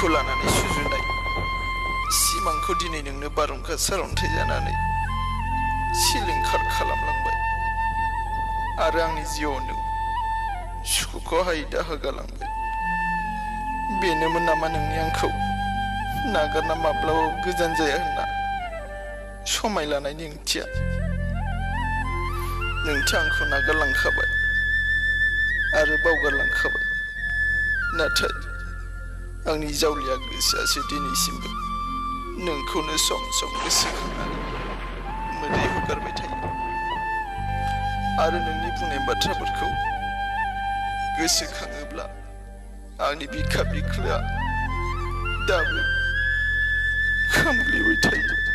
नोंखौ लानानै सुजुनाय सिमांखौ दिनै नोंनो बारहुंखा सारअन्थाइ जानानै सिलिंखार खालामलांबाय आरो आंनि जिउआव नों सुखुखौ हायै दाहा गालांबाय बेनोमोन नामा नोंनि आंखौ नागारना माब्लाबाबो गोजान जाया होनना समाय लानायनि ओंथिया नोंथाङा आंखौ नागारलांखाबाय आरो बावगारलांखाबाय नाथाय आंनि जावलिया गोसोआसो दिनैसिमबो नोंखौनो सम सम गोसोखांनानै मोदै हुगारबाय थायो आरो नोंनि बुंनाय बाथ्राफोरखौ गोसोखाङोब्ला आंनि बिखा बिख्लोआ दाबो खामग्लिबाय थायो